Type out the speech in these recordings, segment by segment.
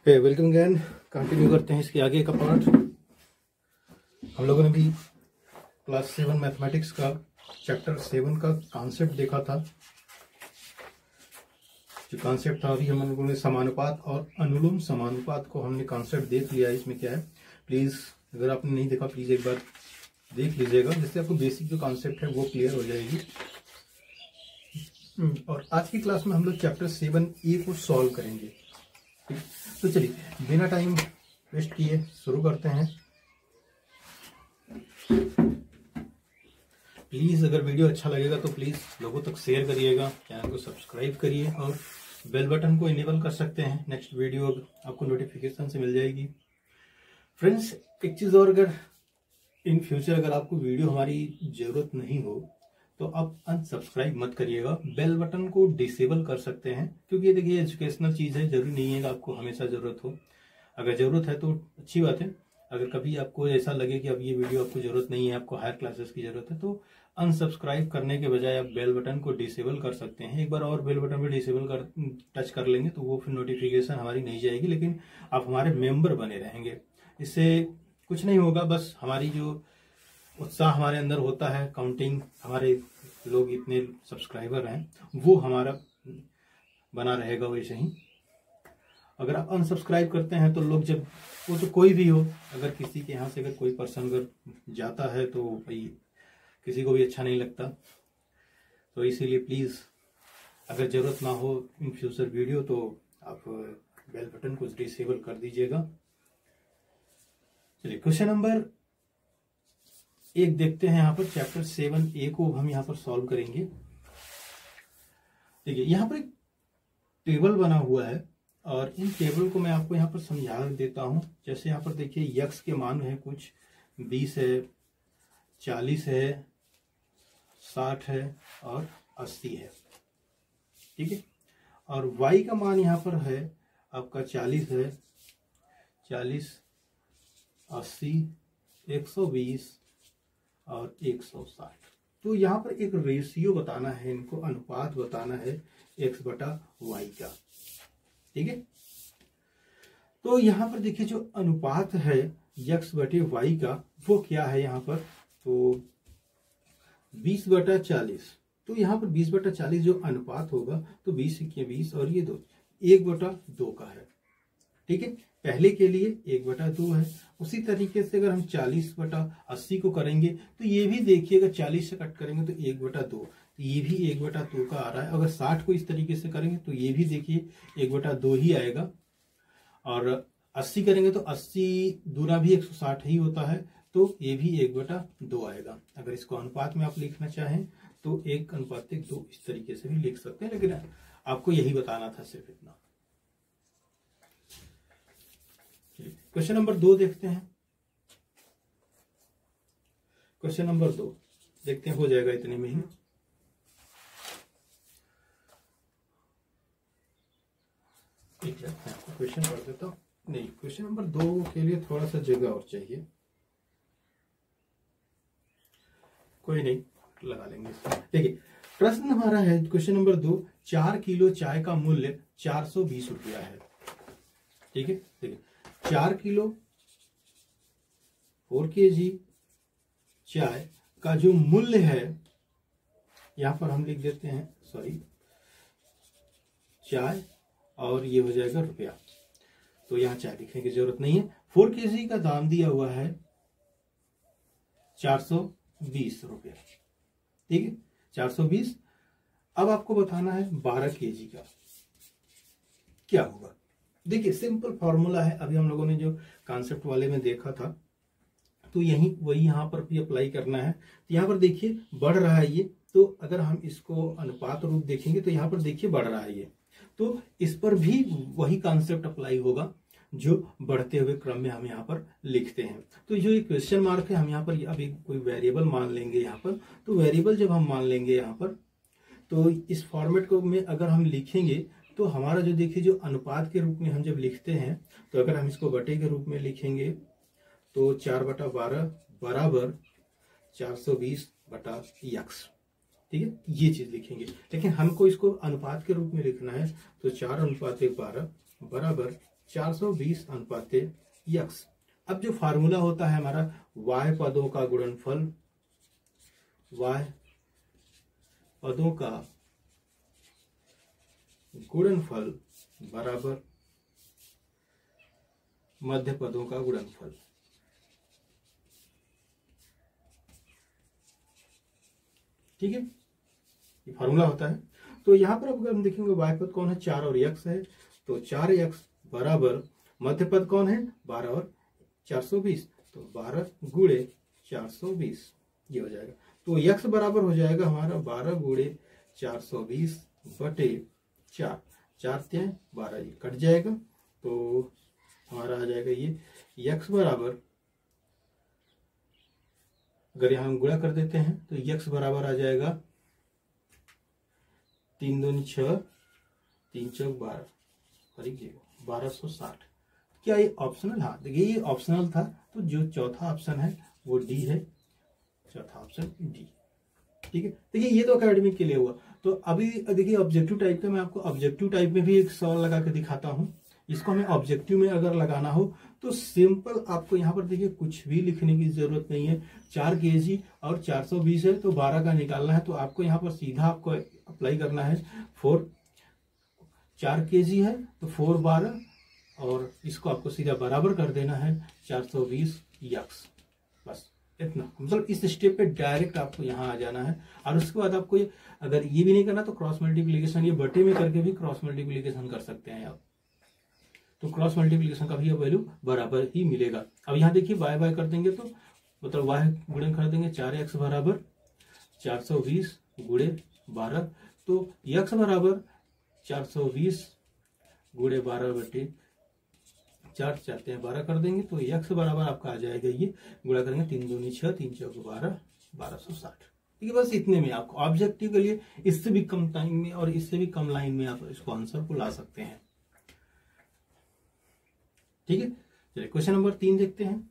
Welcome again. Continue करते हैं इसके आगे का पार्ट। हम लोगों ने भी क्लास 7 मैथमेटिक्स का चैप्टर 7 का कॉन्सेप्ट देखा था। जो कॉन्सेप्ट था, अभी हम लोगों ने समानुपात और अनुलोम समानुपात को हमने कॉन्सेप्ट देख लिया है। इसमें क्या है, प्लीज अगर आपने नहीं देखा प्लीज एक बार देख लीजिएगा, जिससे आपको बेसिक जो कॉन्सेप्ट है वो क्लियर हो जाएगी। और आज की क्लास में हम लोग चैप्टर 7A को सॉल्व करेंगे। तो चलिए बिना टाइम वेस्ट किए शुरू करते हैं। प्लीज अगर वीडियो अच्छा लगेगा तो प्लीज लोगों तक शेयर करिएगा, चैनल को सब्सक्राइब करिए और बेल बटन को इनेबल कर सकते हैं। नेक्स्ट वीडियो आपको नोटिफिकेशन से मिल जाएगी। फ्रेंड्स, एक चीज और, अगर इन फ्यूचर अगर आपको वीडियो हमारी जरूरत नहीं हो तो आप अनसब्सक्राइब मत करिएगा, बेल बटन को डिसेबल कर सकते हैं, क्योंकि देखिए एजुकेशनल चीज है, जरूरी नहीं है कि आपको हमेशा जरूरत हो। अगर जरूरत है तो अच्छी बात है। अगर कभी आपको ऐसा लगे कि अब ये वीडियो आपको जरूरत नहीं है, आपको हायर क्लासेस की जरूरत है, तो अनसब्सक्राइब करने के बजाय आप बेल बटन को डिसेबल कर सकते हैं। एक बार और बेल बटन पर डिसेबल कर टच कर लेंगे तो वो फिर नोटिफिकेशन हमारी नहीं जाएगी, लेकिन आप हमारे मेंबर बने रहेंगे। इससे कुछ नहीं होगा, बस हमारी जो उत्साह हमारे अंदर होता है, काउंटिंग हमारे लोग इतने सब्सक्राइबर हैं, वो हमारा बना रहेगा वैसे ही। अगर आप अनसब्सक्राइब करते हैं तो लोग, जब वो तो कोई भी हो, अगर किसी के यहाँ से अगर कोई पर्सन अगर जाता है तो भाई किसी को भी अच्छा नहीं लगता। तो इसीलिए प्लीज अगर जरूरत ना हो इन फ्यूचर वीडियो तो आप बेल बटन को डिसेबल कर दीजिएगा। चलिए क्वेश्चन नंबर 1 देखते हैं। यहाँ पर चैप्टर 7A को हम यहाँ पर सॉल्व करेंगे। देखिए यहाँ पर एक टेबल बना हुआ है और इन टेबल को मैं आपको यहाँ पर समझा देता हूं। जैसे यहाँ पर देखिए यक्स के मान है, कुछ 20 है, 40 है, 60 है और 80 है, ठीक है। और वाई का मान यहाँ पर है आपका 40 है, 40, 80, 120 और 160। तो यहाँ पर एक रेशियो बताना है, इनको अनुपात बताना है x बटा वाई का, ठीक है। तो यहाँ पर देखिए जो अनुपात है x बटे वाई का वो क्या है यहाँ पर, तो 20 बटा 40। तो यहाँ पर 20 बटा 40 जो अनुपात होगा तो 20 के 20 और ये 2 1 बटा 2 का है, ठीक है। पहले के लिए 1 बटा 2 है। उसी तरीके से अगर हम 40 बटा 80 को करेंगे तो ये भी देखिएगा 40 से कट करेंगे तो 1 बटा 2, तो ये भी 1 बटा 2 का आ रहा है। अगर 60 को इस तरीके से करेंगे तो ये भी देखिए 1 बटा 2 ही आएगा। और 80 करेंगे तो 80 दूना भी 160 ही होता है, तो ये भी 1 बटा 2 आएगा। अगर इसको अनुपात में आप लिखना चाहें तो 1:2 इस तरीके से भी लिख सकते हैं, लेकिन आपको यही बताना था, सिर्फ इतना। क्वेश्चन नंबर 2 देखते हैं। क्वेश्चन नंबर 2 देखते हैं, हो जाएगा इतने में ही। ठीक है, मैं आपको क्वेश्चन पढ़ देता हूं। नहीं, क्वेश्चन नंबर 2 के लिए थोड़ा सा जगह और चाहिए, कोई नहीं, लगा लेंगे। देखिए प्रश्न हमारा है क्वेश्चन नंबर 2, 4 किलो चाय का मूल्य 420 रुपया है, ठीक है। देखिए 4 किलो 4 kg चाय का जो मूल्य है, यहां पर हम लिख देते हैं, सॉरी, चाय और ये हो जाएगा रुपया, तो यहां चाय लिखने की जरूरत नहीं है। 4 kg का दाम दिया हुआ है 420 रुपया, ठीक है, 420। अब आपको बताना है 12 kg का क्या होगा। देखिए सिंपल फॉर्मूला है, अभी हम लोगों ने जो कॉन्सेप्ट वाले में देखा था तो वही यहाँ पर भी अप्लाई करना है। तो यहाँ पर देखिए बढ़ रहा है ये, तो अगर हम इसको अनुपात रूप देखेंगे तो यहाँ पर देखिए बढ़ रहा है ये, तो इस पर भी वही कॉन्सेप्ट अप्लाई होगा जो बढ़ते हुए क्रम में हम यहाँ पर लिखते हैं। तो जो ये क्वेश्चन मार्क है, हम यहाँ पर अभी कोई वेरिएबल मान लेंगे यहाँ पर। तो वेरिएबल जब हम मान लेंगे यहाँ पर, तो इस फॉर्मेट को में अगर हम लिखेंगे तो हमारा जो देखिए जो अनुपात के रूप में हम जब लिखते हैं, तो अगर हम इसको बटे के रूप में लिखेंगे तो 4/12 बराबर 420 बटा यक्स, ठीक है, ये चीज लिखेंगे। लेकिन हमको इसको अनुपात के रूप में लिखना है, तो 4:1 12 बराबर 420 अनुपाते यक्स। अब जो फार्मूला होता है हमारा y पदों का गुणनफल, y पदों का गुणनफल बराबर मध्य पदों का गुणनफल। ठीक है, ये फार्मूला होता है। तो यहां पर अगर हम देखेंगे y पद कौन है, 4 और x है, तो 4x बराबर मध्य पद कौन है, 12 और 420, तो 12 गुणे 420 ये हो जाएगा। तो x बराबर हो जाएगा हमारा 12 गुणे 420 बटे 4, 4 3 12, ये कट जाएगा तो हमारा आ जाएगा ये x बराबर, अगर यहां हम गुणा कर देते हैं तो x बराबर आ जाएगा 3 दूनी 6, 3 चौक 12 और 1260। क्या ये ऑप्शनल? हाँ, देखिए ये ऑप्शनल था, तो जो चौथा ऑप्शन है वो डी है, चौथा ऑप्शन डी। ठीक है, देखिए ये तो एकेडमिक के लिए हुआ। तो अभी देखिए ऑब्जेक्टिव टाइप का मैं आपको ऑब्जेक्टिव टाइप में भी एक सवाल लगा के दिखाता हूं। इसको हमें ऑब्जेक्टिव में अगर लगाना हो तो सिंपल आपको यहाँ पर देखिए कुछ भी लिखने की जरूरत नहीं है। 4 kg और 420 है तो 12 का निकालना है, तो आपको यहाँ पर सीधा आपको अप्लाई करना है। 4 kg है तो 4 12, और इसको आपको सीधा बराबर कर देना है 420 यक्स, बस इतना। मतलब इस स्टेप पे डायरेक्ट आपको यहाँ आ जाना है। और उसके बाद आपको अगर ये भी नहीं करना तो क्रॉस मल्टीप्लीकेशन, ये बटे में करके भी क्रॉस मल्टीप्लीकेशन कर सकते हैं आप, तो क्रॉस मल्टीप्लीकेशन का भी वैल्यू बराबर ही मिलेगा। अब यहाँ देखिए वाई वाई कर देंगे तो मतलब वाई गुणन कर देंगे, 4x बराबर 420 गुणे 12, तो x बराबर 420 गुणे 12 बटे 4, 4 3 12 कर देंगे, तो x बराबर आपका आ जाएगा, ये गुणा करेंगे 3 दूनी 6, 3 चौक 12, 1260। ठीक है, बस इतने में आपको ऑब्जेक्टिव के लिए इससे भी कम टाइम में और इससे भी कम लाइन में आप इसको आंसर को ला सकते हैं। ठीक है, चलिए क्वेश्चन नंबर 3 देखते हैं।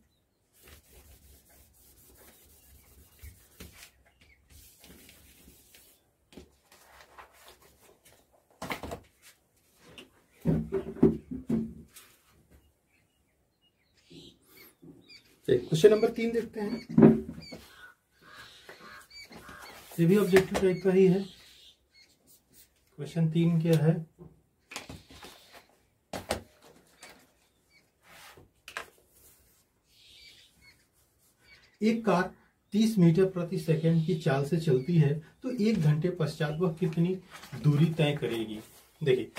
क्वेश्चन नंबर 3 देखते हैं, ये भी ऑब्जेक्टिव टाइप का ही है। क्वेश्चन 3 क्या है, एक कार 30 मीटर प्रति सेकंड की चाल से चलती है तो 1 घंटे पश्चात वह कितनी दूरी तय करेगी। देखिए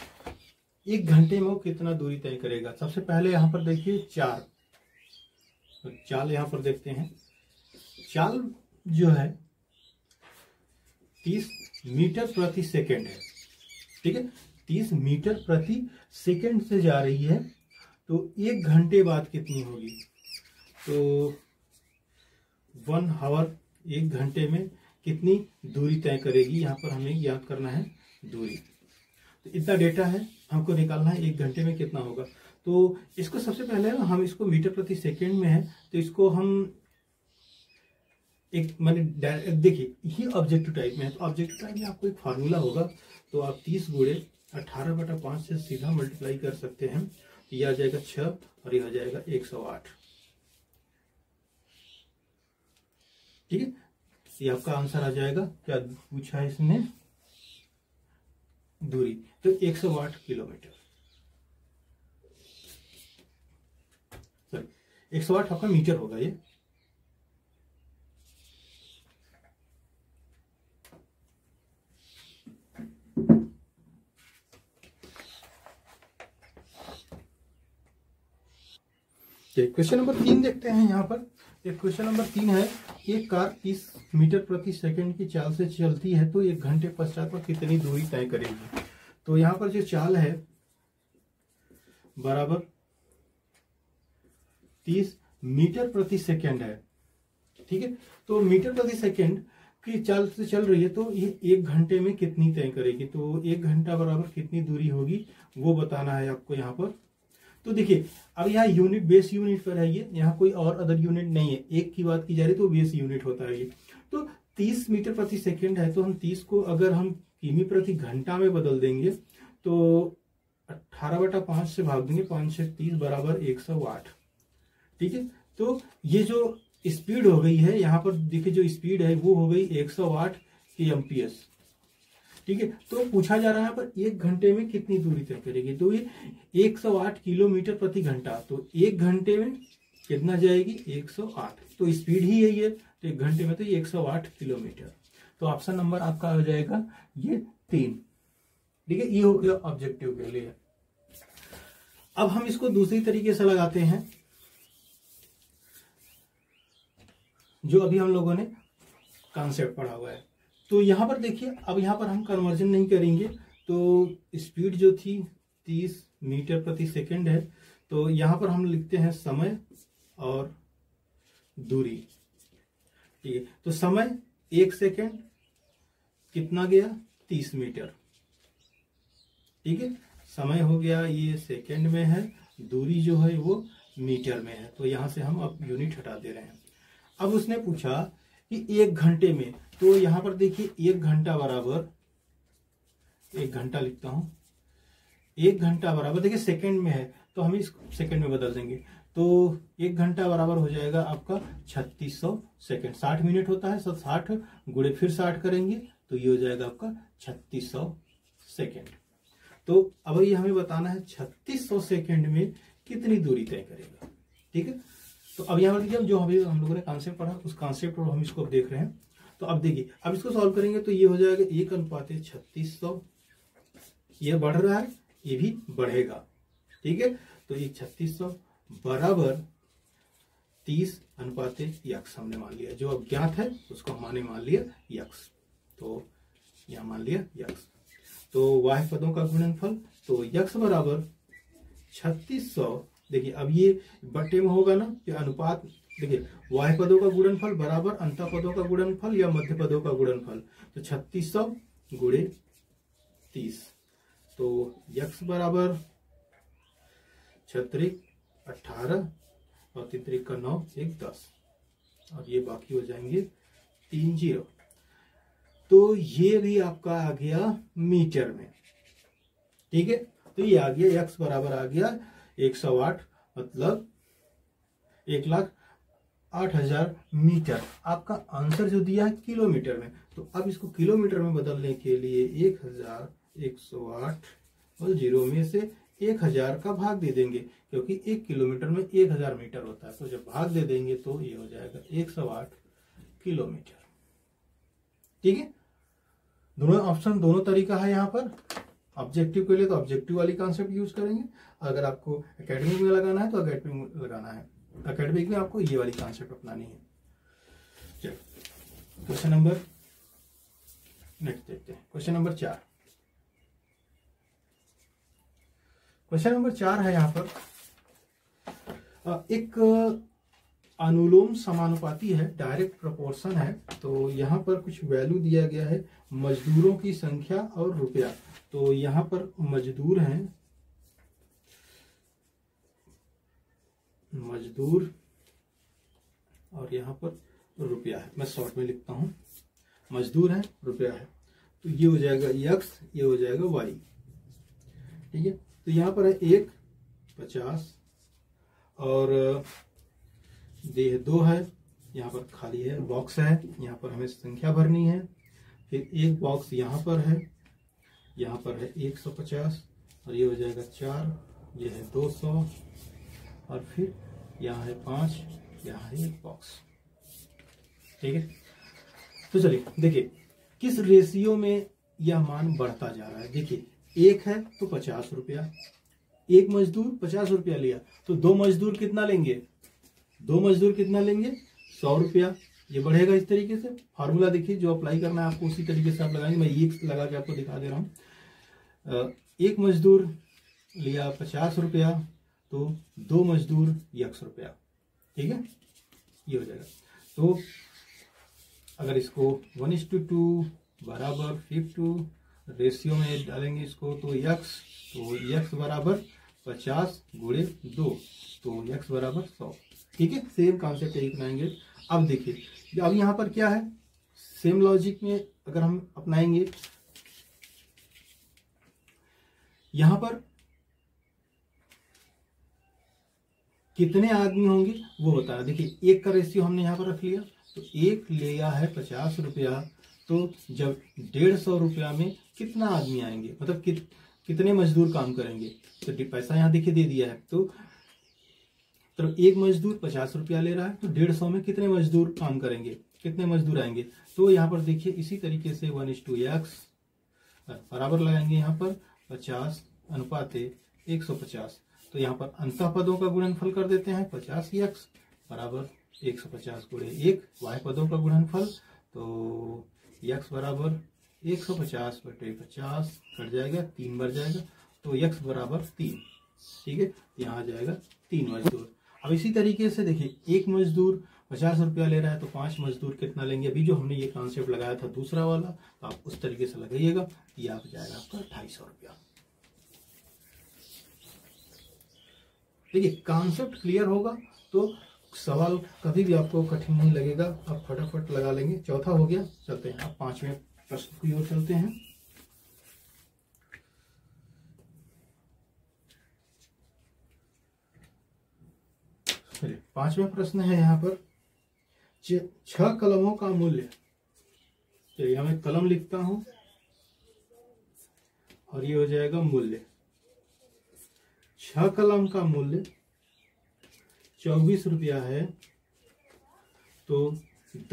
1 घंटे में वो कितना दूरी तय करेगा। सबसे पहले यहां पर देखिए चाल, तो चाल यहां पर देखते हैं। चाल जो है 30 मीटर प्रति सेकंड है। ठीक है, 30 मीटर प्रति सेकंड से जा रही है, तो 1 घंटे बाद कितनी होगी, तो 1 आवर, 1 घंटे में कितनी दूरी तय करेगी, यहां पर हमें याद करना है दूरी। तो इतना डेटा है, हमको निकालना है 1 घंटे में कितना होगा। तो इसको सबसे पहले हम इसको मीटर प्रति सेकंड में है, तो इसको हम एक मैंने देखिए ये ऑब्जेक्टिव टाइप में है, तो ऑब्जेक्टिव टाइप में आपको एक फार्मूला होगा, तो आप 30 गुणे 18/5 से सीधा मल्टीप्लाई कर सकते हैं, तो ये आ जाएगा 6 और ये आ जाएगा 108। ठीक है, ये आपका आंसर आ जाएगा। क्या पूछा है इसने, दूरी, तो 108 किलोमीटर, सॉरी 108 आपका मीटर होगा ये। क्वेश्चन नंबर 3 देखते हैं। यहाँ पर एक क्वेश्चन नंबर 3 है, एक कार 30 मीटर प्रति सेकंड की चाल से चलती है तो 1 घंटे पश्चात वह कितनी दूरी तय करेगी। तो यहाँ पर जो चाल है बराबर 30 मीटर प्रति सेकंड है। ठीक है, तो मीटर प्रति सेकंड की चाल से चल रही है तो ये 1 घंटे में कितनी तय करेगी, तो 1 घंटा बराबर कितनी दूरी होगी वो बताना है आपको यहाँ पर। तो देखिए अब यहाँ यूनिट बेस यूनिट पर है, ये यहाँ कोई और अदर यूनिट नहीं है, एक की बात की जा रही तो बेस यूनिट होता है ये। तो 30 मीटर प्रति सेकंड है, तो हम 30 को अगर हम किमी प्रति घंटा में बदल देंगे तो 18/5 से भाग देंगे, 5 6 30 बराबर 108। ठीक है, तो ये जो स्पीड हो गई है यहाँ पर देखिए, जो स्पीड है वो हो गई 108 kmph। ठीक है, तो पूछा जा रहा है यहाँ पर 1 घंटे में कितनी दूरी तय करेगी, तो ये 108 किलोमीटर प्रति घंटा, तो 1 घंटे में कितना जाएगी 108, तो स्पीड ही यही है, तो 1 घंटे में तो ये 108 किलोमीटर। तो ऑप्शन नंबर आपका हो जाएगा ये 3। ठीक है, ये हो गया ऑब्जेक्टिव के लिए। अब हम इसको दूसरी तरीके से लगाते हैं, जो अभी हम लोगों ने कॉन्सेप्ट पढ़ा हुआ है। तो यहां पर देखिए, अब यहां पर हम कन्वर्जन नहीं करेंगे, तो स्पीड जो थी 30 मीटर प्रति सेकंड है, तो यहां पर हम लिखते हैं समय और दूरी। ठीक है, तो समय 1 सेकंड कितना गया 30 मीटर। ठीक है, समय हो गया ये सेकंड में है, दूरी जो है वो मीटर में है, तो यहां से हम अब यूनिट हटा दे रहे हैं। अब उसने पूछा कि 1 घंटे में, तो यहां पर देखिए 1 घंटा बराबर, 1 घंटा लिखता हूं, 1 घंटा बराबर देखिए सेकंड में है, तो हम इस सेकंड में बदल देंगे, तो 1 घंटा बराबर हो जाएगा आपका 3600 सेकंड। 60 मिनट होता है, 60 गुणे फिर 60 करेंगे, तो ये हो जाएगा आपका 3600 सेकंड। तो अब ये हमें बताना है 3600 सेकंड में कितनी दूरी तय करेगा। ठीक है, तो अब यहाँ पर जो अभी हम लोगों ने कॉन्सेप्ट पढ़ा, उस कॉन्सेप्ट और हम इसको देख रहे हैं। तो अब देखिए, अब इसको सॉल्व करेंगे तो ये हो जाएगा 1:3600, ये बढ़ रहा है, ये भी बढ़ेगा। ठीक है, तो ये 3600 बराबर 30:x हमने मान लिया, जो अब ज्ञात है उसको हमने मान लिया x, तो यहां मान लिया x। तो y पदों का गुणनफल, तो x बराबर 3600, देखिए अब ये बटे में होगा ना, ये अनुपात, देखिए y पदों का गुणनफल बराबर अंत पदों का गुणनफल या मध्य पदों का गुणनफल, तो 3600 गुणे 30, तो x बराबर 6 18 और 3 का 9 1 10, और ये बाकी हो जाएंगे 3 0। तो ये भी आपका आ गया मीटर में। ठीक है, तो ये आ गया x बराबर आ गया 108, मतलब 1,08,000 मीटर। आपका आंसर जो दिया है किलोमीटर में, तो अब इसको किलोमीटर में बदलने के लिए 1108 और 0 में से 1000 का भाग दे देंगे, क्योंकि 1 किलोमीटर में 1000 मीटर होता है, तो जब भाग दे देंगे तो ये हो जाएगा 108 किलोमीटर। ठीक है, दोनों ऑप्शन, दोनों तरीका है यहाँ पर। ऑब्जेक्टिव के लिए तो ऑब्जेक्टिव वाली कॉन्सेप्ट यूज करेंगे, अगर आपको एकेडमिक में लगाना है तो एकेडमिक में लगाना है, एकेडमिक में आपको ये वाली कॉन्सेप्ट अपनानी है। चलो क्वेश्चन नंबर नेक्स्ट देखते हैं, क्वेश्चन नंबर 4। क्वेश्चन नंबर 4 है यहाँ पर, एक अनुलोम समानुपाती है, डायरेक्ट प्रोपोर्शन है। तो यहाँ पर कुछ वैल्यू दिया गया है, मजदूरों की संख्या और रुपया। तो यहाँ पर मजदूर हैं, मजदूर, और यहाँ पर रुपया है। मैं शॉर्ट में लिखता हूं, मजदूर है रुपया है, तो ये हो जाएगा x, ये हो जाएगा y। ठीक है, तो यहाँ पर है 1 50 और देह 2 है, यहाँ पर खाली है, बॉक्स है, यहाँ पर हमें संख्या भरनी है। फिर एक बॉक्स यहाँ पर है, यहाँ पर है 150 और ये हो जाएगा 4, ये है 200 और फिर यहाँ है 5, यहाँ है एक बॉक्स। ठीक है, तो चलिए देखिए किस रेशियो में यह मान बढ़ता जा रहा है। देखिए 1 है तो 50 रुपया, एक मजदूर 50 रुपया लिया, तो 2 मजदूर कितना लेंगे, 2 मजदूर कितना लेंगे 100 रुपया। ये बढ़ेगा इस तरीके से। फार्मूला देखिए, जो अप्लाई करना है आपको उसी तरीके से आप लगाएंगे। मैं ये लगा के आपको दिखा दे रहा हूँ। एक मजदूर लिया 50 रुपया, तो 2 मजदूर 100 रुपया। ठीक है, ये हो जाएगा। तो अगर इसको 1:2 बराबर 52 रेशियो में डालेंगे इसको, तो x बराबर 50 गुणे 2, तो x बराबर 100। ठीक है, सेम कॉन्सेप्ट यही अपनाएंगे। अब देखिए, अब यहाँ पर क्या है, सेम लॉजिक में अगर हम अपनाएंगे, यहाँ पर कितने आदमी होंगे वो बताना। देखिए 1 का रेशियो हमने यहाँ पर रख लिया, तो 1 लिया है 50 रुपया, तो जब 150 रुपया में कितना आदमी आएंगे, मतलब कितने मजदूर काम करेंगे। तो पैसा यहाँ देखिए दे दिया है, तो एक मजदूर 50 रुपया ले रहा है, तो 150 में कितने मजदूर काम करेंगे, कितने मजदूर आएंगे। तो यहाँ पर देखिए इसी तरीके से 1:x बराबर लगाएंगे यहाँ पर 50 अनुपात 150। तो यहाँ पर अंतः पदों का गुणनफल कर देते हैं, 50x बराबर 150 गुणे 1 y पदों का गुणनफल, तो x बराबर 150 बटे 50 कट जाएगा, 3 बढ़ जाएगा, तो x बराबर 3। ठीक है, यहाँ आ जाएगा 3 मजदूर। अब इसी तरीके से देखिए 1 मजदूर 50 रुपया ले रहा है, तो 5 मजदूर कितना लेंगे। अभी जो हमने ये कॉन्सेप्ट लगाया था दूसरा वाला, तो आप उस तरीके से लगाइएगा, ये आप जाएगा आपका 250 रुपया। देखिए कॉन्सेप्ट क्लियर होगा तो सवाल कभी भी आपको कठिन नहीं लगेगा, आप फटाफट लगा लेंगे। चौथा हो गया, चलते हैं अब 5वें प्रश्न की ओर चलते हैं। चलिए 5वां प्रश्न है यहाँ पर 6 कलमों का मूल्य। चलिए यहाँ मैं कलम लिखता हूं और ये हो जाएगा मूल्य। 6 कलम का मूल्य 24 रुपया है, तो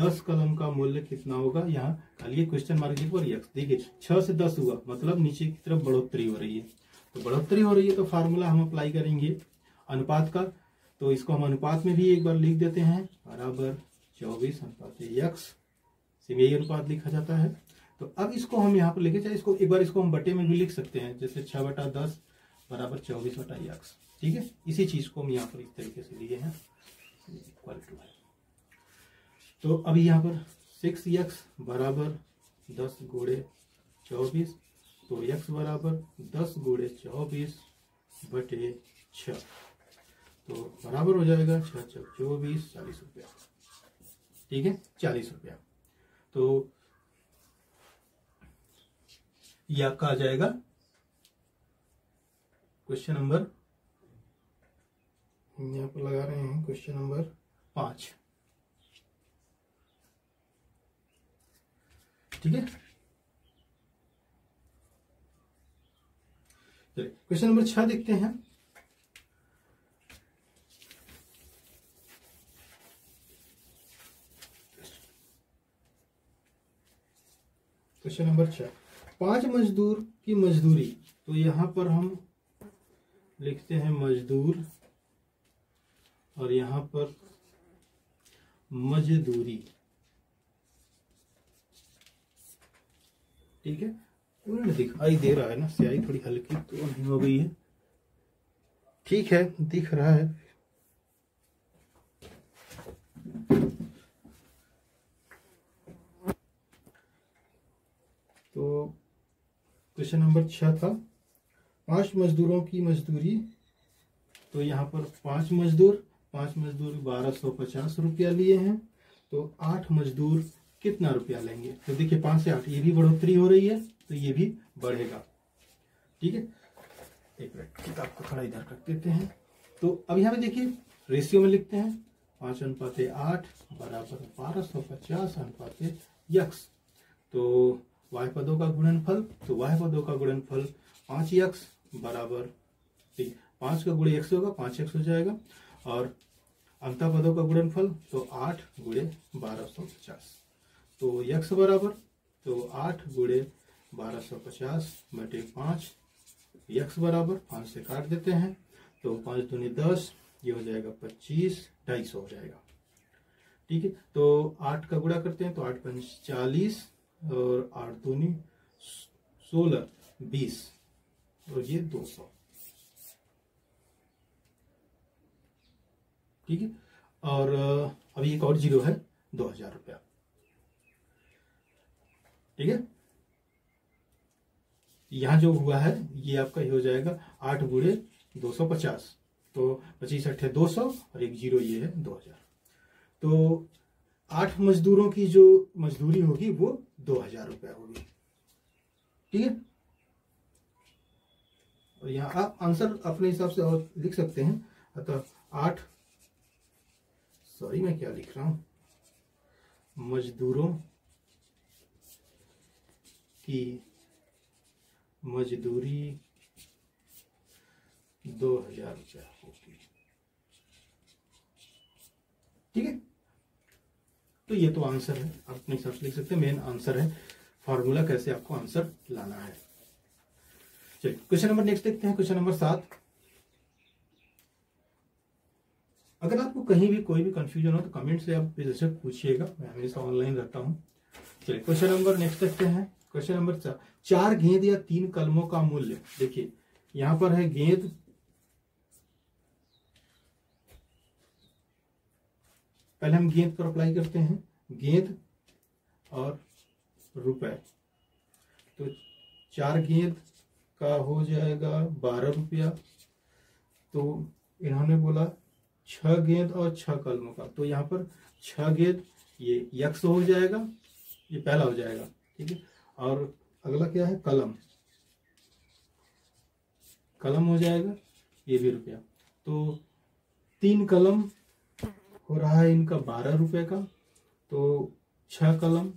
10 कलम का मूल्य कितना होगा। यहाँ खाली क्वेश्चन मार्क के ऊपर x। देखिए 6 से 10 हुआ, मतलब नीचे की तरफ बढ़ोतरी हो रही है, तो बढ़ोतरी हो रही है तो फार्मूला हम अप्लाई करेंगे अनुपात का। तो इसको हम अनुपात में भी एक बार लिख देते हैं, बराबर 24 अनुपात x, यही अनुपात लिखा जाता है। तो अब इसको हम यहाँ पर लेके जाए, इसको एक बार इसको हम बटे में भी लिख सकते हैं, जैसे 6/10 बराबर 24/x। ठीक है, इसी चीज को हम यहाँ पर इस तरीके से लिए हैं, इक्वल टू है। तो अब यहाँ पर 6x बराबर 10 गुणे 24, तो x बराबर 10 गुणे 24 बटे 6, तो बराबर हो जाएगा 6 × 24 40 रुपया। ठीक है, 40 रुपया। तो ये आपका आ जाएगा क्वेश्चन नंबर, हम यहाँ पर लगा रहे हैं क्वेश्चन नंबर 5। ठीक है, चलिए क्वेश्चन नंबर 6 देखते हैं। क्वेश्चन नंबर 6, 5 मजदूर की मजदूरी। तो यहां पर हम लिखते हैं मजदूर और यहां पर मजदूरी। ठीक है, दिखाई दे रहा है ना, स्याही थोड़ी हल्की तो नहीं हो गई है। ठीक है, दिख रहा है। तो क्वेश्चन नंबर 6 था 5 मजदूरों की मजदूरी। तो यहाँ पर 5 मजदूर 1250 रुपया लिए हैं, तो 8 मजदूर कितना रुपया लेंगे। तो देखिए 5 से 8, ये भी बढ़ोतरी हो रही है, तो ये भी बढ़ेगा। ठीक है, एक मिनट किताब को थोड़ा इधर कर देते हैं। तो अब यहाँ पे देखिए रेशियो में लिखते हैं 5:8 बराबर 1250 अनुपात x। तो y पदों का गुणनफल, तो y पदों का गुणनफल 5x बराबर 5 का गुणे x होगा, 5x हो जाएगा, और अंतः पदों का गुणनफल तो 8 गुणे 1250। तो x बराबर, तो 8 गुणे 1250 बटे 5, x बराबर 5 से काट देते हैं, तो 5 दूनी 10, ये हो जाएगा 25, 250 हो जाएगा। ठीक है, तो 8 का गुणा करते हैं, तो 8 × 5 = 40 और 8 दूनी 16, 20 और ये 200। ठीक है, और अभी एक और जीरो है 2000 रुपया। ठीक है, यहां जो हुआ है ये आपका ही हो जाएगा 8 गुणे 250, तो 25 8 200 और एक जीरो ये है 2000। तो 8 मजदूरों की जो मजदूरी होगी वो 2000 रुपया होगी। ठीक है, और यहाँ आप आंसर अपने हिसाब से और लिख सकते हैं। अतः 8 सॉरी मैं क्या लिख रहा हूँ, मजदूरों की मजदूरी 2000 रुपया होगी। ठीक है, तो ये तो आंसर है, आप अपने हिसाब से लिख सकते हैं, मेन आंसर है, फॉर्मूला कैसे आपको आंसर लाना है। चलिए क्वेश्चन नंबर नेक्स्ट देखते हैं, क्वेश्चन नंबर 7। अगर आपको कहीं भी कोई भी कंफ्यूजन हो तो कमेंट से आप बेझिझक पूछिएगा, मैं हमेशा ऑनलाइन रहता हूं। चलिए क्वेश्चन नंबर नेक्स्ट देखते हैं, क्वेश्चन नंबर 4। 4 गेंद या 3 कलमों का मूल्य, देखिए यहां पर है गेंद, पहले हम गेंद पर अप्लाई करते हैं, गेंद और रुपए। तो 4 गेंद का हो जाएगा 12 रुपया। तो इन्होंने बोला 6 गेंद और 6 कलमों का, तो यहाँ पर 6 गेंद ये यक्स हो जाएगा, ये पहला हो जाएगा। ठीक है, और अगला क्या है, कलम, कलम हो जाएगा, ये भी रुपया। तो 3 कलम हो रहा है इनका 12 रुपए का, तो 6 कलम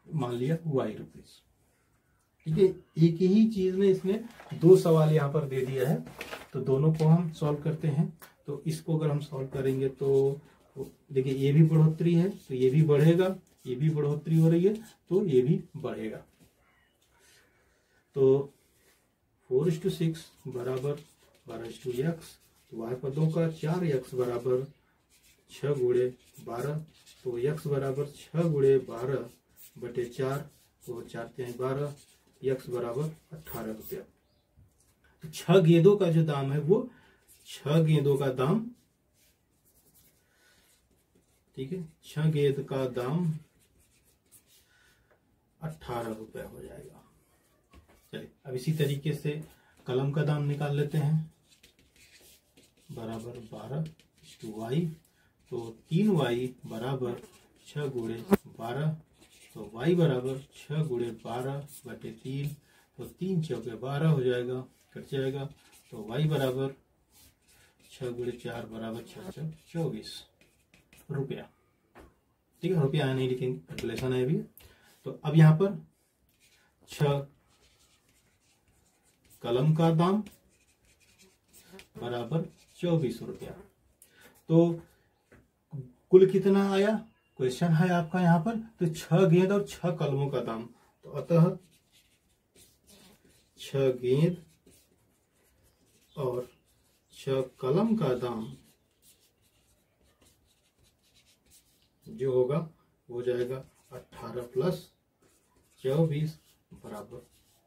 मान लिया Y रुपीज। ठीक है, एक ही चीज में इसने 2 सवाल यहाँ पर दे दिया है, तो दोनों को हम सॉल्व करते हैं। तो इसको अगर हम सॉल्व करेंगे तो देखिए ये भी बढ़ोतरी है, तो ये भी बढ़ेगा, ये भी बढ़ोतरी हो रही है, तो ये भी बढ़ेगा। तो 4:6 बराबर 12:x, तो y पदों का 4x बराबर 6 गुणे 12, तो x बराबर 6 गुणे 12 बटे 4, तो 4 × 12, x बराबर 18 रुपया। तो 6 गेंदों का जो दाम है वो 6 गेंदों का दाम, ठीक है, 6 गेंद का दाम 18 रुपया हो जाएगा। चलिए अब इसी तरीके से कलम का दाम निकाल लेते हैं, बराबर 12:y, तो 3y बराबर 6 गुणे 12, तो y बराबर 6 गुणे 12 बटे 3, तो 3 चौके 12 हो जाएगा, कट जाएगा, तो y बराबर 6 गुणे 4 बराबर 6 × 24 रुपया। ठीक है, रुपया नहीं लिखेंगे, कैलकुलेशन है अभी। तो अब यहाँ पर 6 कलम का दाम बराबर 24 रुपया। तो कुल कितना आया, क्वेश्चन है आपका यहाँ पर, तो 6 गेंद और 6 कलमों का दाम, तो अतः 6 गेंद और 6 कलम का दाम जो होगा वो जाएगा 18 + 24 बराबर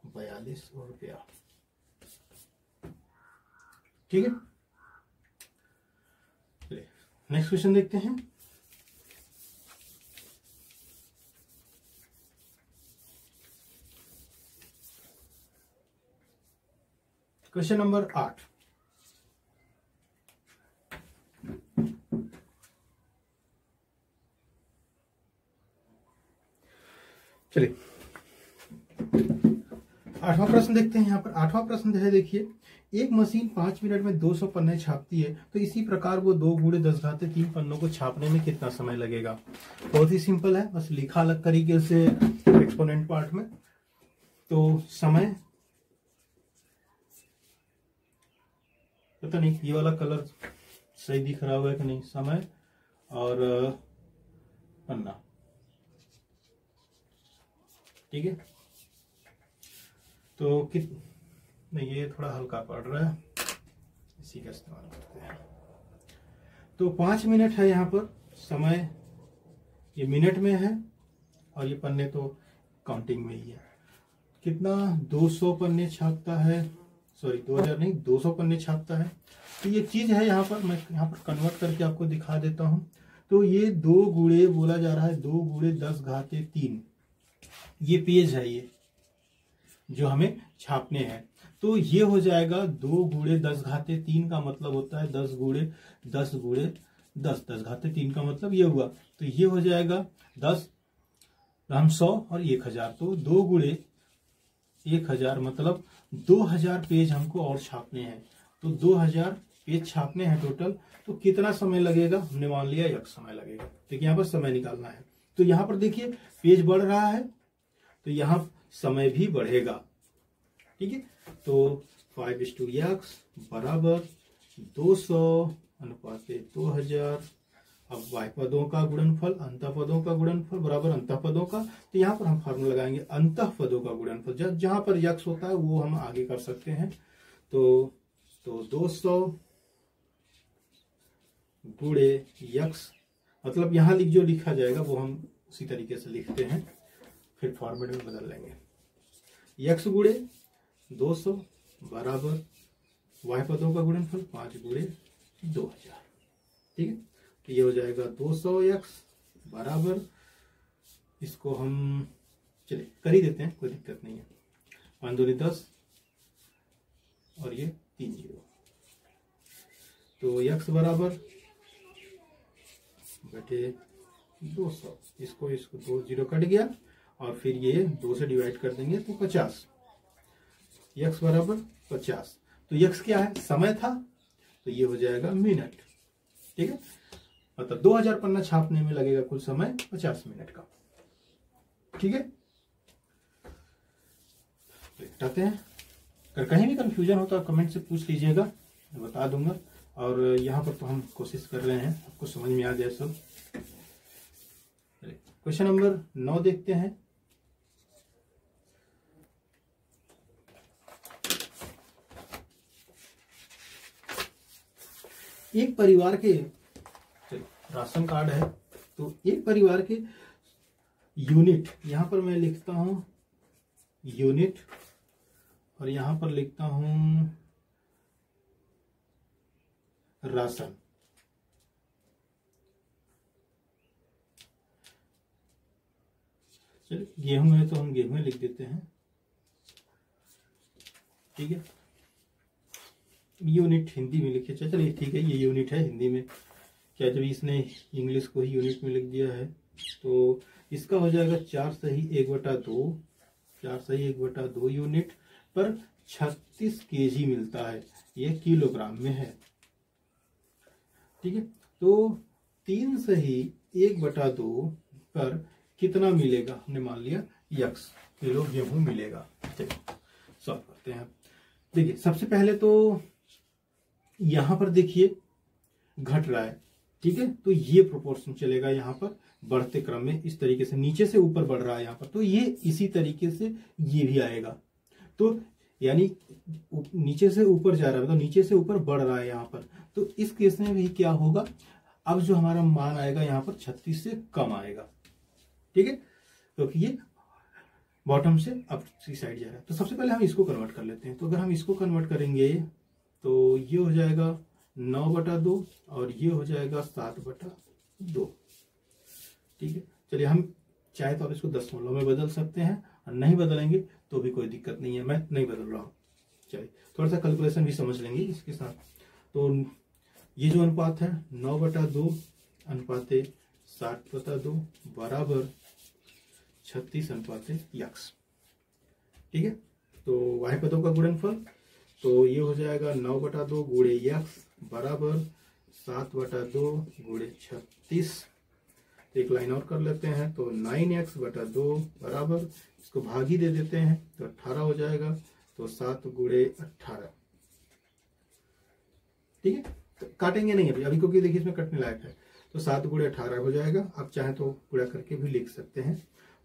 42 रुपया। ठीक है, नेक्स्ट क्वेश्चन देखते हैं। Question number 8। चलिए 8वां प्रश्न देखते हैं। यहाँ पर 8वां प्रश्न है, देखिए एक मशीन 5 मिनट में 200 पन्ने छापती है, तो इसी प्रकार वो 2 गुणे 10⁻³ पन्नों को छापने में कितना समय लगेगा। बहुत ही सिंपल है, बस लिखा अलग तरीके से एक्सपोनेंट पार्ट में। तो समय, पता नहीं ये वाला कलर सही दिख रहा हुआ है कि नहीं, समय और पन्ना, ठीक है। तो नहीं, ये थोड़ा हल्का पड़ रहा है, इसी का इस्तेमाल करते हैं। तो 5 मिनट है यहाँ पर समय, ये मिनट में है, और ये पन्ने तो काउंटिंग में ही है। कितना, 200 पन्ने छापता है, सॉरी 2000 नहीं, 200 पन्ने छापता है। तो ये चीज है यहाँ पर, मैं यहाँ पर कन्वर्ट करके आपको दिखा देता हूँ। तो ये 2 गुणे बोला जा रहा है, 2 गुणे 10⁻³ ये पेज है, ये जो हमें छापने हैं। तो ये हो जाएगा 2 गुणे 10⁻³ का मतलब होता है 10 गुणे 10 गुणे 10, 10⁻³ का मतलब ये हुआ। तो ये हो जाएगा 10, हम 100 और 1000, तो 2 गुणे 1000 मतलब 2000 पेज हमको और छापने हैं। तो 2000 पेज छापने हैं टोटल, तो कितना समय लगेगा, हमने मान लिया x समय लगेगा। देखिए यहाँ पर समय निकालना है, तो यहाँ पर देखिए पेज बढ़ रहा है तो यहाँ समय भी बढ़ेगा। ठीक है, तो 5:x बराबर 200 अनुपात 2000। अब y पदों का गुणनफल अंतः पदों का गुणनफल बराबर अंतः पदों का, तो यहाँ पर हम फार्मूला लगाएंगे अंतः पदों का गुणनफल। जहां पर यक्स होता है वो हम आगे कर सकते हैं। तो 200 गुणे यक्स, मतलब यहाँ जो लिखा जाएगा वो हम उसी तरीके से लिखते हैं, फिर फॉर्मेट में बदल लेंगे। यक्स गुणे 200 बराबर y पदों का गुणनफल 5 गुणे 2000। ठीक है, तो ये हो जाएगा 200x बराबर, इसको हम चलिए कर ही देते हैं, कोई दिक्कत नहीं है। 5 दूनी 10 और ये 3 0, तो x बराबर बटे 200, इसको 2 0 कट गया और फिर ये 2 से डिवाइड कर देंगे तो 50, x बराबर 50। तो x क्या है, समय था, तो ये हो जाएगा मिनट। ठीक है, मतलब 2000 पन्ना छापने में लगेगा कुल समय 50 मिनट का। ठीक है, तो हटाते हैं। अगर कहीं भी कंफ्यूजन हो तो आप कमेंट से पूछ लीजिएगा, मैं बता दूंगा। और यहाँ पर तो हम कोशिश कर रहे हैं आपको समझ में आ जाए सब। क्वेश्चन नंबर 9 देखते हैं। एक परिवार के राशन कार्ड है, तो एक परिवार के यूनिट, यहां पर मैं लिखता हूं यूनिट और यहां पर लिखता हूं राशन। चलिए गेहूं है तो हम गेहूं लिख देते हैं। ठीक है, यूनिट हिंदी में लिखे, चलिए ठीक है, ये यूनिट है हिंदी में। क्या जब इसने इंग्लिश को ही यूनिट में लिख दिया है, तो इसका हो जाएगा 4 सही 1/2, 4 सही 1/2 यूनिट पर 36 kg मिलता है, ये किलोग्राम में है। ठीक है, तो 3 सही 1/2 पर कितना मिलेगा, हमने मान लिया x किलो गेहूं मिलेगा। चलिए सॉल्व करते हैं। देखिए सबसे पहले तो यहां पर देखिए घट रहा है। ठीक है, तो ये प्रोपोर्शन चलेगा यहाँ पर बढ़ते क्रम में, इस तरीके से नीचे से ऊपर बढ़ रहा है यहाँ पर, तो ये इसी तरीके से ये भी आएगा। तो यानी नीचे से ऊपर जा रहा है, मतलब नीचे से ऊपर बढ़ रहा है यहाँ पर, तो इस केस में भी क्या होगा, अब जो हमारा मान आएगा यहाँ पर 36 से कम आएगा। ठीक है, क्योंकि ये बॉटम से अप की साइड जा रहा है। तो सबसे पहले हम इसको कन्वर्ट कर लेते हैं। तो अगर हम इसको कन्वर्ट करेंगे तो ये हो जाएगा 9/2 और ये हो जाएगा 7/2। ठीक है, चलिए हम चाहे तो आप इसको दशमलव में बदल सकते हैं, और नहीं बदलेंगे तो भी कोई दिक्कत नहीं है, मैं नहीं बदल रहा हूँ। चलिए थोड़ा सा कैलकुलेशन भी समझ लेंगे इसके साथ। तो ये जो अनुपात है 9/2 अनुपात 7/2 बराबर 36 अनुपात x। ठीक है, तो y पदों का गुणनफल, तो ये हो जाएगा 9/2 गुणे x बराबर 7/2 गुणे 36। एक लाइन और कर लेते हैं, तो 9x/2 बराबर, इसको भाग ही दे देते हैं तो 18 हो जाएगा, तो 7 गुणे 18। ठीक है, तो काटेंगे नहीं अभी क्योंकि देखिए इसमें कटने लायक है, तो 7 गुणे 18 हो जाएगा। आप चाहे तो गुणा करके भी लिख सकते हैं।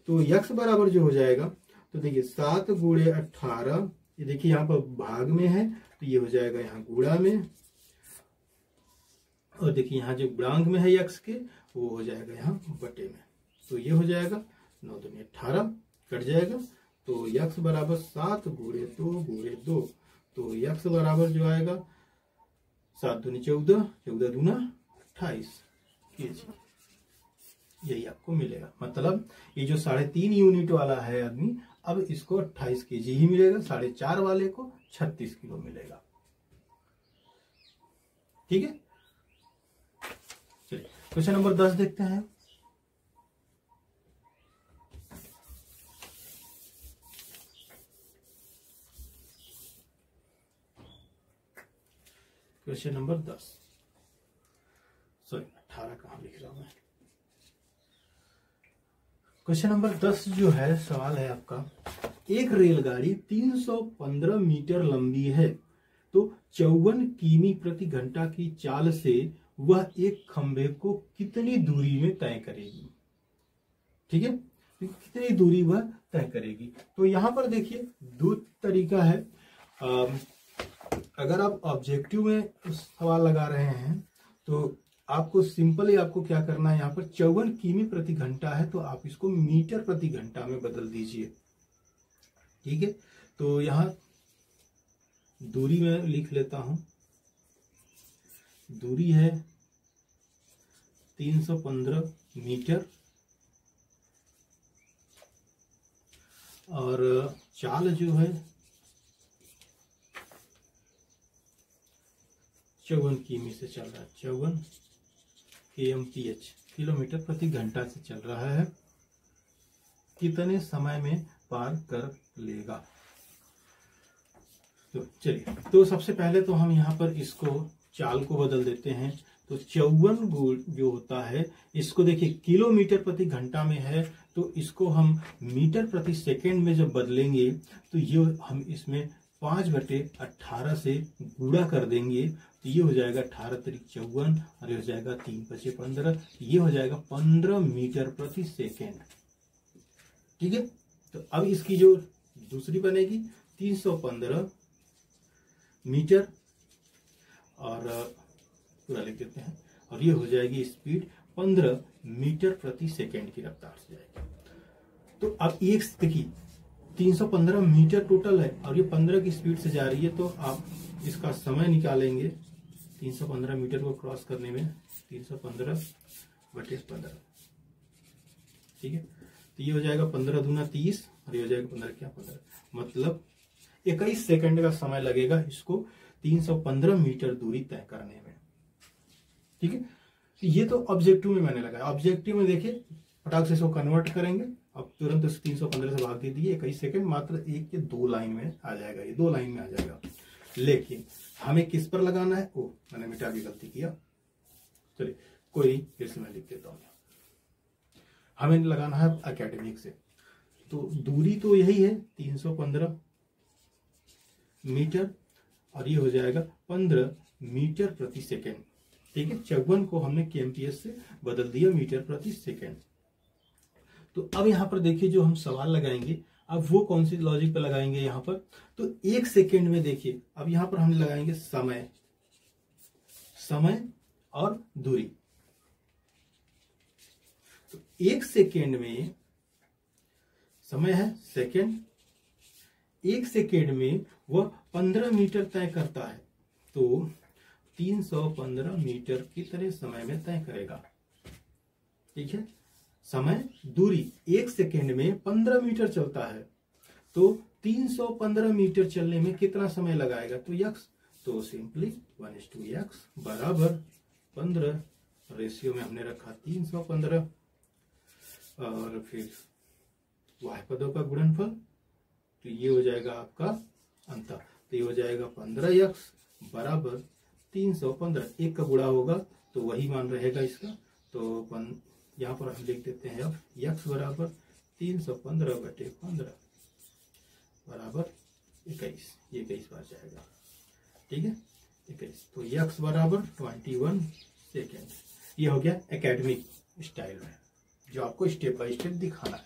तो x बराबर जो हो जाएगा, तो देखिए 7 गुणे 18, ये देखिए यहाँ पर भाग में है तो ये हो जाएगा यहाँ गुणा में, और देखिए यहाँ जो गुणांक में है x के वो हो जाएगा यहाँ बटे में। तो ये हो जाएगा 9 दूनी 18 कट जाएगा, तो x बराबर 7 गुणे 2 गुणे 2, तो x बराबर जो आएगा 7 दूनी 14, 14 दूना 28 kg, यही आपको मिलेगा। मतलब ये जो 3.5 यूनिट वाला है आदमी, अब इसको 28 kg ही मिलेगा, 4.5 वाले को 36 किलो मिलेगा। ठीक है, चलिए क्वेश्चन नंबर 10 देखते हैं। क्वेश्चन नंबर 10, सॉरी 18 कहाँ लिख रहा हूं मैं। क्वेश्चन नंबर 10 जो है, सवाल है आपका, एक रेलगाड़ी 315 मीटर लंबी है तो 54 किमी प्रति घंटा की चाल से वह एक खंभे को कितनी दूरी में तय करेगी। ठीक है, तो कितनी दूरी वह तय करेगी। तो यहां पर देखिए दो तरीका है। अगर आप ऑब्जेक्टिव में सवाल लगा रहे हैं तो आपको सिंपली आपको क्या करना है, यहाँ पर 54 किमी प्रति घंटा है तो आप इसको मीटर प्रति घंटा में बदल दीजिए। ठीक है, तो यहां दूरी में लिख लेता हूं, दूरी है 315 मीटर और चाल जो है 54 किमी से चल रहा है, 54 kmph किलोमीटर प्रति घंटा से चल रहा है। कितने समय में पार कर लेगा। तो चलिए, तो सबसे पहले तो हम यहाँ पर इसको चाल को बदल देते हैं। तो 54 जो होता है इसको देखिए किलोमीटर प्रति घंटा में है तो इसको हम मीटर प्रति सेकंड में जब बदलेंगे तो ये हम इसमें 5/18 से गुणा कर देंगे तो ये हो जाएगा 18 × 54 और ये हो जाएगा 3 × 5 = 15, ये हो जाएगा 15 मीटर प्रति सेकेंड। ठीक है, तो अब इसकी जो दूसरी बनेगी 315 मीटर और पूरा लिख देते हैं और ये हो जाएगी स्पीड 15 मीटर प्रति सेकेंड की रफ्तार से जाएगी। तो अब एक देखिए 315 मीटर टोटल है और ये 15 की स्पीड से जा रही है तो आप इसका समय निकालेंगे 315 मीटर को क्रॉस करने में 315/15। ठीक है, तो ये हो जाएगा 15 दूना 30 और ये हो जाएगा 15 मतलब 21 सेकंड का समय लगेगा इसको 315 मीटर दूरी तय करने में। ठीक है, तो ये तो ऑब्जेक्टिव में मैंने लगाया। ऑब्जेक्टिव में देखिए फटाक से इसको कन्वर्ट करेंगे, अब तुरंत 315 से भाग दे दिए 21 सेकंड मात्र 1 के 2 लाइन में आ जाएगा, ये 2 लाइन में आ जाएगा। लेकिन हमें किस पर लगाना है, ओ मैंने मिटा के गलती किया, चलिए कोई नहीं, फिर से मैं लिख देता हूं। हमें लगाना है एकेडमिक से, तो दूरी तो यही है 315 मीटर और ये हो जाएगा 15 मीटर प्रति सेकेंड। ठीक है, 54 को हमने kmph से बदल दिया मीटर प्रति सेकेंड। तो अब यहां पर देखिए जो हम सवाल लगाएंगे अब वो कौन सी लॉजिक पे लगाएंगे यहाँ पर, तो 1 सेकेंड में देखिए अब यहां पर हम लगाएंगे समय और दूरी। तो 1 सेकेंड में समय है सेकेंड, 1 सेकेंड में वह 15 मीटर तय करता है तो 315 मीटर कितने समय में तय करेगा। ठीक है, समय दूरी 1 सेकेंड में 15 मीटर चलता है तो 315 मीटर चलने में कितना समय लगाएगा, तो यक्स, तो सिंपली 1:x बराबर 15, रेशियो में हमने रखा 315 और फिर y पदों का गुणनफल, तो ये हो जाएगा आपका अंतर, तो ये हो जाएगा 15x बराबर 315, 1 का गुणा होगा तो वही मान रहेगा इसका। तो यहाँ पर हम लिख देते हैं अब x बराबर 315/15 बराबर 21, ये 21 बार जाएगा। ठीक है, 21, तो x बराबर 21 सेकेंड। ये हो गया एकेडमिक स्टाइल में जो आपको स्टेप बाय स्टेप दिखाना है।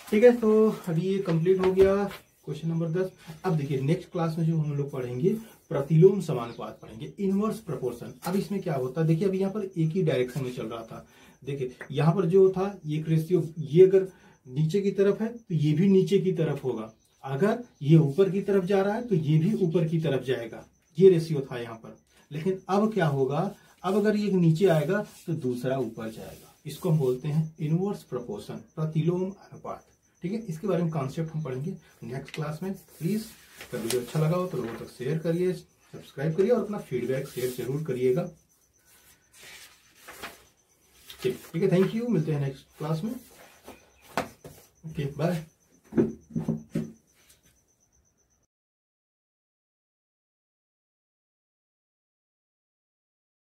ठीक है, तो अभी ये कंप्लीट हो गया क्वेश्चन नंबर 10। अब देखिए नेक्स्ट क्लास में जो हम लोग पढ़ेंगे प्रतिलोम समानुपात पढ़ेंगे, इनवर्स प्रोपोर्शन। अब इसमें क्या होता है, देखिए अभी यहाँ पर एक ही डायरेक्शन में चल रहा था। देखिए यहाँ पर जो था एक रेशियो, ये अगर नीचे की तरफ है तो ये भी नीचे की तरफ होगा, अगर ये ऊपर की तरफ जा रहा है तो ये भी ऊपर की तरफ जाएगा, ये रेशियो था यहाँ पर। लेकिन अब क्या होगा, अब अगर ये नीचे आएगा तो दूसरा ऊपर जाएगा, इसको हम बोलते हैं इनवर्स प्रोपोर्शन, प्रतिलोम अनुपात। ठीक है, इसके बारे में कॉन्सेप्ट हम पढ़ेंगे नेक्स्ट क्लास में। प्लीज अगर वीडियो अच्छा लगा हो तो लोगों तक शेयर करिए, सब्सक्राइब करिए और अपना फीडबैक शेयर जरूर करिएगा। ठीक है, थैंक यू, मिलते हैं नेक्स्ट क्लास में। Okay, bye.